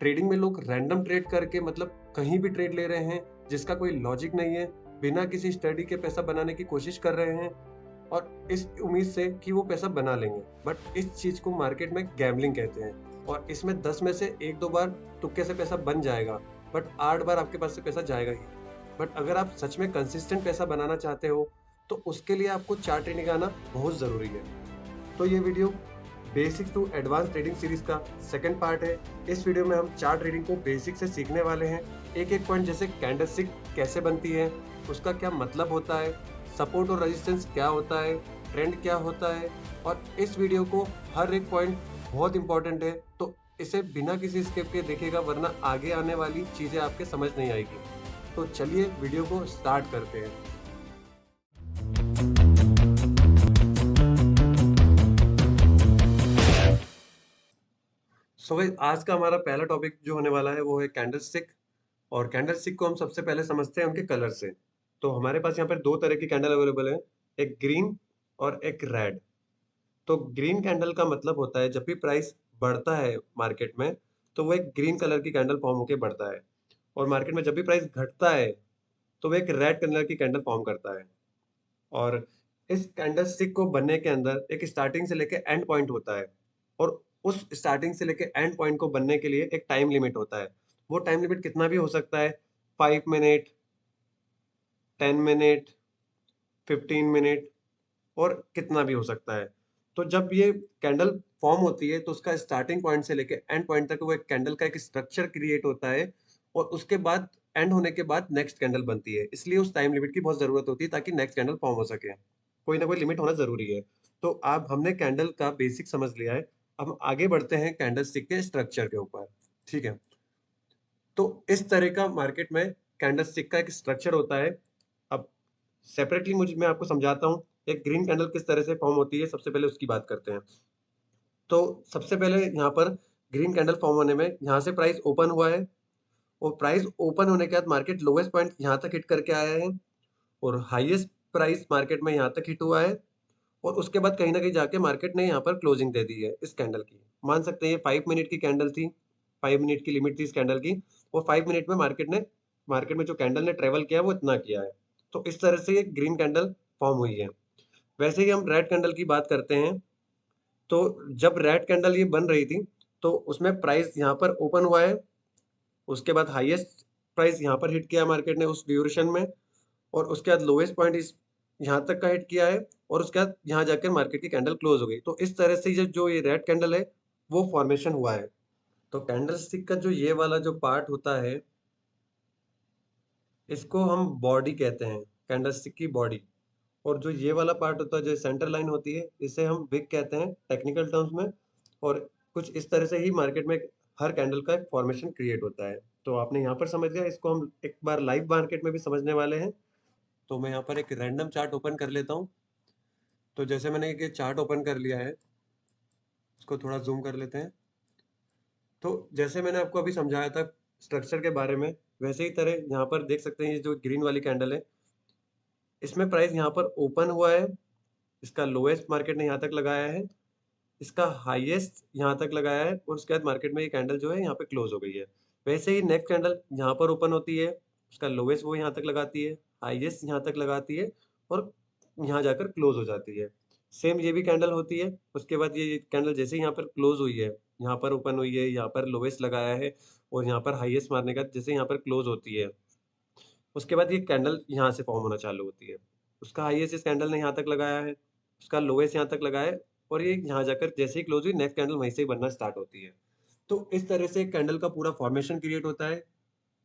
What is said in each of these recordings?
Trading में लोग random trade करके मतलब कहीं भी ट्रेड ले रहे हैं जिसका कोई लॉजिक नहीं है, बिना किसी स्टडी के पैसा बनाने की कोशिश कर रहे हैं और इस उम्मीद से कि वो पैसा बना लेंगे। बट इस चीज को मार्केट में गैम्बलिंग कहते हैं और इसमें 10 में से 1-2 बार तुक्के से पैसा बन जाएगा, बट 8 बार आपके पास से पैसा जाएगा ही। बट अगर आप सच में कंसिस्टेंट पैसा बनाना चाहते हो तो उसके लिए आपको चार्ट ट्रेडिंग आना बहुत जरूरी है। तो ये video basics to advance trading series का सेकंड पार्ट है। इस वीडियो में हम चार्ट ट्रेडिंग को बेसिक से सीखने वाले हैं। एक एक पॉइंट जैसे कैंडलस्टिक कैसे बनती है, उसका क्या मतलब होता है, सपोर्ट और रेजिस्टेंस क्या होता है, ट्रेंड क्या होता है, और इस वीडियो को हर एक पॉइंट बहुत इंपॉर्टेंट है, तो इसे बिना किसी स्किप के देखिएगा वरना आगे आने वाली चीजें आपके समझ नहीं आएगी। तो चलिए वीडियो को स्टार्ट करते हैं। सो भाई आज का हमारा पहला टॉपिक जो होने वाला है वो है कैंडलस्टिक। और कैंडलस्टिक को हम सबसे पहले समझते हैं उनके कलर से। तो हमारे पास यहाँ पर दो तरह की कैंडल अवेलेबल है, एक ग्रीन और एक रेड। तो ग्रीन कैंडल का मतलब होता है जब भी प्राइस बढ़ता है मार्केट में तो वो एक ग्रीन कलर की कैंडल फॉर्म होकर बढ़ता है, और मार्केट में जब भी प्राइस घटता है तो वो एक रेड कलर की कैंडल फॉर्म करता है। और इस कैंडलस्टिक को बनने के अंदर एक स्टार्टिंग से लेके एंड पॉइंट होता है, और उस स्टार्टिंग से लेके एंड पॉइंट को बनने के लिए एक टाइम लिमिट होता है। वो टाइम लिमिट कितना भी हो सकता है, 5 मिनट, 10 मिनट, 15 मिनट, और कितना भी हो सकता है। तो जब ये कैंडल फॉर्म होती है तो उसका स्टार्टिंग पॉइंट से लेके एंड पॉइंट तक वो एक कैंडल का एक स्ट्रक्चर क्रिएट होता है, और उसके बाद एंड होने के बाद नेक्स्ट कैंडल बनती है। इसलिए उस टाइम लिमिट की बहुत जरूरत होती है ताकि नेक्स्ट कैंडल फॉर्म हो सके। कोई ना कोई लिमिट होना जरूरी है। तो आप हमने कैंडल का बेसिक समझ लिया है, अब हम आगे बढ़ते हैं कैंडल स्टिक के स्ट्रक्चर के ऊपर। ठीक है, तो इस तरह का मार्केट में कैंडल स्टिक का एक स्ट्रक्चर होता है। अब सेपरेटली मुझे मैं आपको समझाता हूँ एक ग्रीन कैंडल किस तरह से फॉर्म होती है, सबसे पहले उसकी बात करते हैं। तो सबसे पहले यहाँ पर ग्रीन कैंडल फॉर्म होने में यहाँ से प्राइस ओपन हुआ है, और प्राइस ओपन होने के बाद मार्केट लोवेस्ट पॉइंट यहाँ तक हिट करके आया है, और हाईएस्ट प्राइस मार्केट में यहाँ तक हिट हुआ है, और उसके बाद कहीं ना कहीं जाके मार्केट ने यहाँ पर क्लोजिंग दे दी है इस कैंडल की। मान सकते हैं ये 5 मिनट की कैंडल थी, 5 मिनट की लिमिट थी इस कैंडल की, और 5 मिनट में मार्केट में जो कैंडल ने ट्रेवल किया वो इतना किया है। तो इस तरह से ये ग्रीन कैंडल फॉर्म हुई है। वैसे ही हम रेड कैंडल की बात करते हैं। तो जब रेड कैंडल ये बन रही थी तो उसमें प्राइस यहाँ पर ओपन हुआ है, उसके बाद हाईएस्ट प्राइस यहाँ पर हिट किया मार्केट ने उस ड्यूरेशन में, और उसके बाद लोएस्ट पॉइंट इस यहाँ तक का हिट किया है, और उसके बाद यहाँ जाकर मार्केट की कैंडल क्लोज हो गई। तो इस तरह से जो ये रेड कैंडल है वो फॉर्मेशन हुआ है। तो कैंडल स्टिक का जो ये वाला जो पार्ट होता है इसको हम बॉडी कहते हैं, कैंडल स्टिक की बॉडी। और जो ये वाला पार्ट होता है जो सेंटर लाइन होती है इसे हम विक कहते हैं टेक्निकल टर्म्स में। और कुछ इस तरह से ही मार्केट में हर कैंडल का एक फॉर्मेशन क्रिएट होता है। तो आपने यहाँ पर समझ लिया, इसको हम एक बार लाइव मार्केट में भी समझने वाले हैं। तो मैं यहाँ पर एक रैंडम चार्ट ओपन कर लेता हूँ। तो जैसे मैंने ये चार्ट ओपन कर लिया है, इसको थोड़ा जूम कर लेते हैं। तो जैसे मैंने आपको अभी समझाया था स्ट्रक्चर के बारे में, वैसे ही तरह यहाँ पर देख सकते हैं ये जो ग्रीन वाली कैंडल है इसमें प्राइस यहाँ पर ओपन हुआ है, इसका लोएस्ट मार्केट ने यहाँ तक लगाया है, इसका हाईएस्ट यहाँ तक लगाया है, और उसके बाद मार्केट में ये कैंडल जो है यहाँ पे क्लोज हो गई है। वैसे ही नेक्स्ट कैंडल यहाँ पर ओपन होती है, उसका लोएस्ट वो यहाँ तक लगाती है, हाईएस्ट यहाँ तक लगाती है, और यहाँ जाकर क्लोज हो जाती है। सेम ये भी कैंडल होती है। उसके बाद ये कैंडल जैसे ही यहाँ पर क्लोज हुई है, यहाँ पर ओपन हुई है, यहाँ पर लोएस्ट लगाया है, और यहाँ पर हाईएस्ट मारने का जैसे यहाँ पर क्लोज होती है, उसके बाद ये कैंडल यहाँ से फॉर्म होना चालू होती है। उसका हाईएस्ट इस कैंडल ने यहाँ तक लगाया है, उसका लोएस्ट यहाँ तक लगाया है, और ये यहाँ जाकर जैसे ही क्लोज हुई नेक्स्ट कैंडल वहीं से ही बनना स्टार्ट होती है। तो इस तरह से कैंडल का पूरा फॉर्मेशन क्रिएट होता है।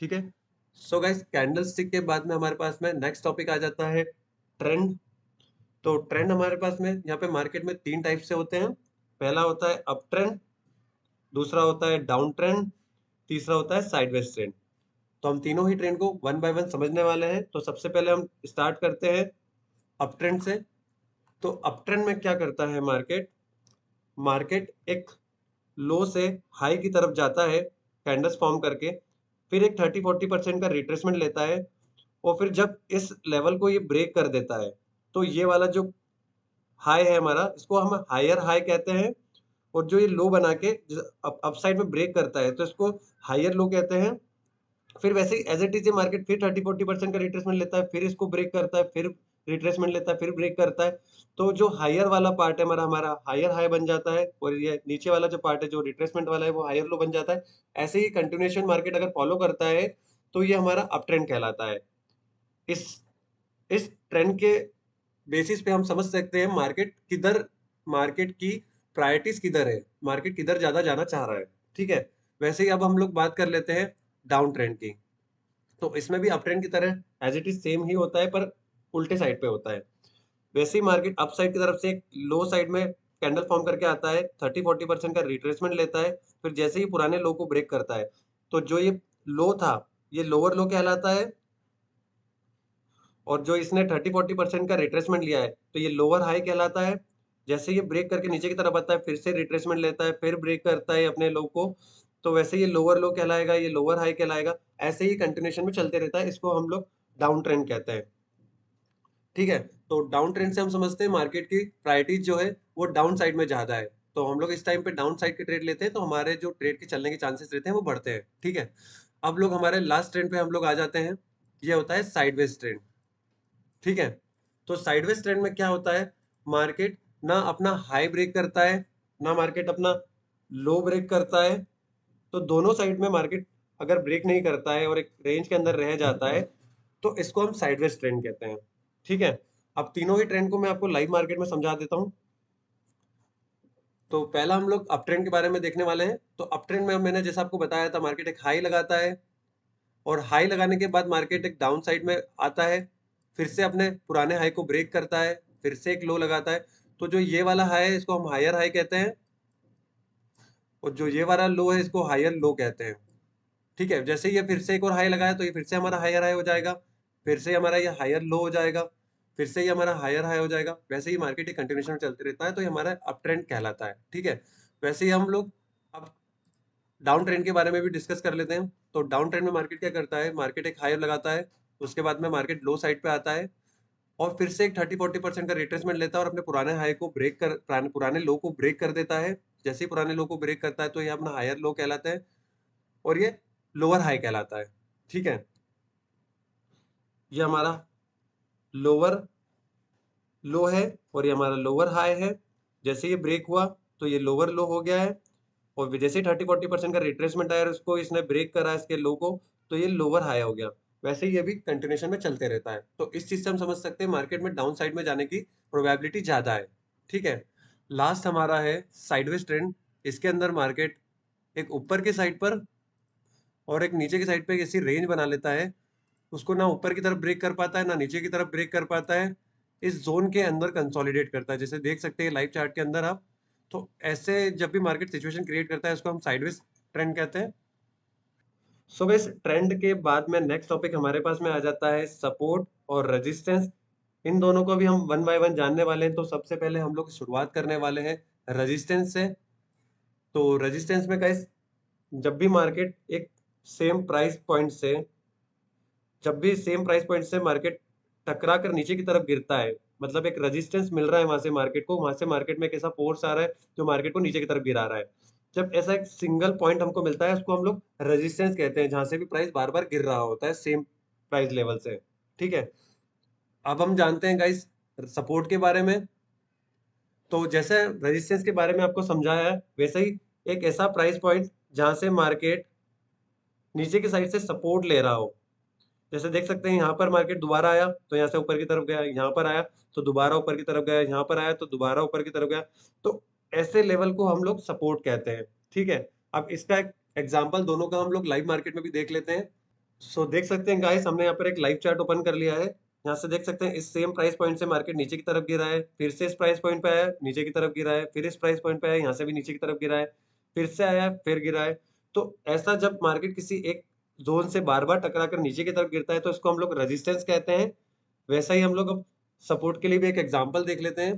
ठीक है, सो गाइस कैंडल स्टिक के बाद में हमारे पास में नेक्स्ट टॉपिक आ जाता है ट्रेंड। तो ट्रेंड हमारे पास में यहाँ पे मार्केट में 3 टाइप से होते हैं। पहला होता है अप ट्रेंड, दूसरा होता है डाउन ट्रेंड, तीसरा होता है साइडवेज ट्रेंड। तो हम तीनों ही ट्रेंड को वन बाय वन समझने वाले हैं। तो सबसे पहले हम स्टार्ट करते हैं अप ट्रेंड से। तो अप ट्रेंड में क्या करता है मार्केट, मार्केट एक लो से हाई की तरफ जाता है कैंडल्स फॉर्म करके, फिर एक 30-40% का रिट्रेसमेंट लेता है, और फिर जब इस लेवल को ये ब्रेक कर देता है तो ये वाला जो हाई है हमारा इसको हम हायर हाई कहते हैं, और जो ये लो बना के अप साइड में ब्रेक करता है तो इसको हायर लो कहते हैं। फिर वैसे ही एज इट इज ये मार्केट फिर 30-40% का रिट्रेसमेंट लेता है, फिर इसको ब्रेक करता है, फिर रिट्रेसमेंट लेता है, फिर ब्रेक करता है। तो जो हायर वाला पार्ट है हमारा हमारा हायर हाई बन जाता है, और ये नीचे वाला जो पार्ट है जो रिट्रेसमेंट वाला है वो हायर लो बन जाता है। ऐसे ही कंटिन्यूएशन मार्केट अगर फॉलो करता है तो ये हमारा अप ट्रेंड कहलाता है। इस इस ट्रेंड के बेसिस पे हम समझ सकते हैं मार्केट की प्रायोरिटीज किधर है, मार्केट किधर ज्यादा जाना चाह रहा है। ठीक है। वैसे ही अब हम लोग बात कर लेते हैं डाउन ट्रेंड की। तो इसमें भी अप ट्रेंड की तरह एज इट इज सेम ही होता है, पर उल्टे साइड पे होता है। वैसे ही मार्केट अप साइड की तरफ से एक लो साइड में कैंडल फॉर्म करके आता है, 30-40% का रिट्रेसमेंट लेता है, फिर जैसे ही पुराने लो को ब्रेक करता है तो जो ये लो था ये लोअर लो कहलाता है, और जो इसने 30-40% का रिट्रेसमेंट लिया है तो ये लोअर हाई कहलाता है। जैसे ये ब्रेक करके नीचे की तरफ आता है फिर से रिट्रेसमेंट लेता है, फिर ब्रेक करता है अपने लो को, तो वैसे ये लोअर लो कहलाएगा, ये लोअर हाई कहलाएगा। ऐसे ही कंटिन्यूएशन में चलते रहता है, इसको हम लोग डाउन ट्रेंड कहते हैं। ठीक है। तो डाउन ट्रेंड से हम समझते हैं मार्केट की प्रायोरिटीज जो है वो डाउन साइड में ज्यादा है। तो हम लोग इस टाइम पे डाउन साइड के ट्रेड लेते हैं तो हमारे जो ट्रेड के चलने के चांसेस रहते हैं वो बढ़ते हैं। ठीक है। अब लोग हमारे लास्ट ट्रेंड पे हम लोग आ जाते हैं, ये होता है साइडवेज ट्रेंड। ठीक है। तो साइडवेज ट्रेंड में क्या होता है, मार्केट ना अपना हाई ब्रेक करता है, ना मार्केट अपना लो ब्रेक करता है। तो दोनों साइड में मार्केट अगर ब्रेक नहीं करता है और एक रेंज के अंदर रह जाता है तो इसको हम साइडवेज ट्रेंड कहते हैं। ठीक है। अब तीनों ही ट्रेंड को मैं आपको लाइव मार्केट में समझा देता हूँ। तो पहला हम लोग अप ट्रेंड के बारे में देखने वाले हैं। तो अप ट्रेंड में मैंने जैसा आपको बताया था, मार्केट एक हाई लगाता है, और हाई लगाने के बाद मार्केट एक डाउन साइड में आता है, फिर से अपने पुराने हाई को ब्रेक करता है, फिर से एक लो लगाता है। तो जो ये वाला हाई है इसको हम हायर हाई कहते हैं, और जो ये वाला लो है इसको हायर लो कहते हैं। ठीक है। जैसे ये फिर से एक और हाई लगाया तो ये फिर से हमारा हायर हाई हो जाएगा, फिर से हमारा ये हायर लो हो जाएगा, फिर से ये हमारा हायर हाई हो जाएगा। वैसे ही मार्केट एक कंटिन्यूएशन चलते रहता है तो ये हमारा अप ट्रेंड कहलाता है। ठीक है। वैसे ही हम लोग अब डाउन ट्रेंड के बारे में भी डिस्कस कर लेते हैं। तो डाउन ट्रेंड में मार्केट क्या करता है, मार्केट एक हाई लगाता है, उसके बाद में मार्केट लो साइड पे आता है, और फिर से एक 30-40% का रिट्रेसमेंट लेता है और अपने पुराने हाई को पुराने लो को ब्रेक कर देता है। जैसे ही पुराने लो को ब्रेक करता है तो ये अपना हायर लो कहलाता है, और ये लोअर हाई कहलाता है। ठीक है। ये हमारा लोअर लो है और ये हमारा लोअर हाई है। जैसे ये ब्रेक हुआ तो ये लोअर लो हो गया है, और जैसे ही 30-40% का रिट्रेसमेंट आया और इसको इसने ब्रेक करा इसके लो को, तो ये लोअर हाई हो गया। वैसे ही ये भी कंटिन्यूएशन में चलते रहता है। तो इस चीज से हम समझ सकते हैं मार्केट में डाउन साइड में जाने की प्रोबेबिलिटी ज्यादा है। ठीक है। लास्ट हमारा है साइडवेज ट्रेंड। इसके अंदर मार्केट एक ऊपर की साइड पर और एक नीचे की साइड पे एक ऐसी रेंज बना लेता है, उसको ना ऊपर की तरफ ब्रेक कर पाता है ना नीचे की तरफ ब्रेक कर पाता है, इस जोन के अंदर कंसोलिडेट करता है, जैसे देख सकते हैं लाइव चार्ट के अंदर आप। तो ऐसे जब भी मार्केट सिचुएशन क्रिएट करता है उसको हम साइडवेज ट्रेंड कहते हैं। सो इस ट्रेंड के बाद में नेक्स्ट टॉपिक हमारे पास में आ जाता है सपोर्ट और रेजिस्टेंस। इन दोनों को भी हम वन बाय वन जानने वाले हैं। तो सबसे पहले हम लोग शुरुआत करने वाले हैं रेजिस्टेंस से। तो रेजिस्टेंस में गाइस, जब भी मार्केट एक सेम प्राइस पॉइंट से जब भी सेम प्राइस पॉइंट से मार्केट टकरा कर नीचे की तरफ गिरता है, मतलब एक रेजिस्टेंस मिल रहा है वहां से मार्केट को, वहां से मार्केट में एक ऐसा फोर्स आ रहा है जो मार्केट को नीचे की तरफ गिरा रहा है। जब ऐसा एक सिंगल पॉइंट हमको मिलता है उसको हम लोग रेजिस्टेंस कहते हैं, जहां से भी प्राइस बार बार गिर रहा होता है सेम प्राइस लेवल से। ठीक है। अब हम जानते हैं गाइस सपोर्ट के बारे में। तो जैसे रेजिस्टेंस के बारे में आपको समझाया है, वैसे ही एक ऐसा प्राइस पॉइंट जहां से मार्केट नीचे की साइड से सपोर्ट ले रहा हो। जैसे देख सकते हैं यहाँ पर मार्केट दोबारा आया तो यहाँ से ऊपर की तरफ गया, यहाँ पर आया तो दोबारा ऊपर की तरफ गया, यहाँ पर आया तो दोबारा ऊपर की तरफ गया। तो ऐसे लेवल को हम लोग सपोर्ट कहते हैं। ठीक है। अब इसका एक एग्जांपल दोनों का हम लोग लाइव मार्केट में भी देख लेते हैं। सो देख सकते हैं गाइस, हमने यहाँ पर एक लाइव चार्ट ओपन कर लिया है। यहाँ से देख सकते हैं इस सेम प्राइस पॉइंट से मार्केट नीचे की तरफ गिरा है, फिर से इस प्राइस पॉइंट पे आया नीचे की तरफ गिरा है, फिर इस प्राइस पॉइंट पे आया यहाँ से भी नीचे की तरफ गिरा है, फिर से आया फिर गिरा है। तो ऐसा जब मार्केट किसी एक जोन से बार बार टकरा कर नीचे की तरफ गिरता है तो इसको हम लोग रेजिस्टेंस कहते हैं। वैसा ही हम लोग अब सपोर्ट के लिए भी एक एग्जांपल देख लेते हैं।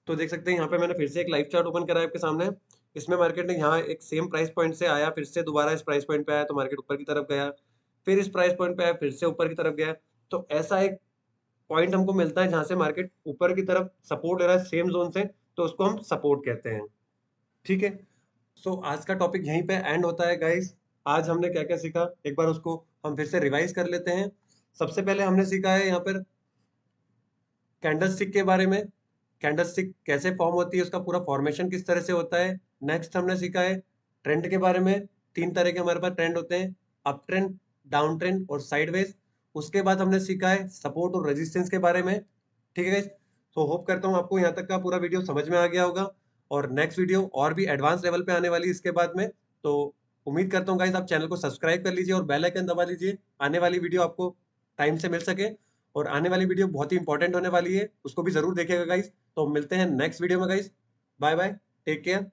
तो देख सकते हैं यहाँ पे मैंने फिर से एक लाइव चार्ट ओपन करा है आपके सामने। इसमें मार्केट ने यहाँ एक सेम प्राइस पॉइंट से आया, फिर से दोबारा इस प्राइस पॉइंट पे आया तो मार्केट ऊपर की तरफ गया, फिर इस प्राइस पॉइंट पे आया फिर से ऊपर की तरफ गया। तो ऐसा एक पॉइंट हमको मिलता है जहां से मार्केट ऊपर की तरफ सपोर्ट ले रहा है सेम जोन से, तो उसको हम सपोर्ट कहते हैं। ठीक है। सो आज का टॉपिक यहीं पे एंड होता है गाइस। आज हमने क्या-क्या सीखा, एक बार उसको हम फिर से रिवाइज कर लेते हैं। सबसे पहले हमने सीखा है यहाँ पर कैंडलस्टिक के बारे में, कैंडलस्टिक कैसे फॉर्म होती है, उसका पूरा फॉर्मेशन किस तरह से होता है। नेक्स्ट हमने सीखा है ट्रेंड के बारे में। 3 तरह के हमारे पास ट्रेंड होते हैं, अप ट्रेंड, डाउन ट्रेंड और साइडवेज। उसके बाद हमने सीखा है सपोर्ट और रेजिस्टेंस के बारे में। ठीक है गाइस? तो होप करता हूँ आपको यहाँ तक का पूरा वीडियो समझ में आ गया होगा और नेक्स्ट वीडियो और भी एडवांस लेवल पे आने वाली है इसके बाद में। तो उम्मीद करता हूँ गाइस आप चैनल को सब्सक्राइब कर लीजिए और बेल आइकन दबा लीजिए, आने वाली वीडियो आपको टाइम से मिल सके। और आने वाली वीडियो बहुत ही इंपॉर्टेंट होने वाली है, उसको भी जरूर देखिएगा गाइस। तो मिलते हैं नेक्स्ट वीडियो में guys. Bye bye, take care.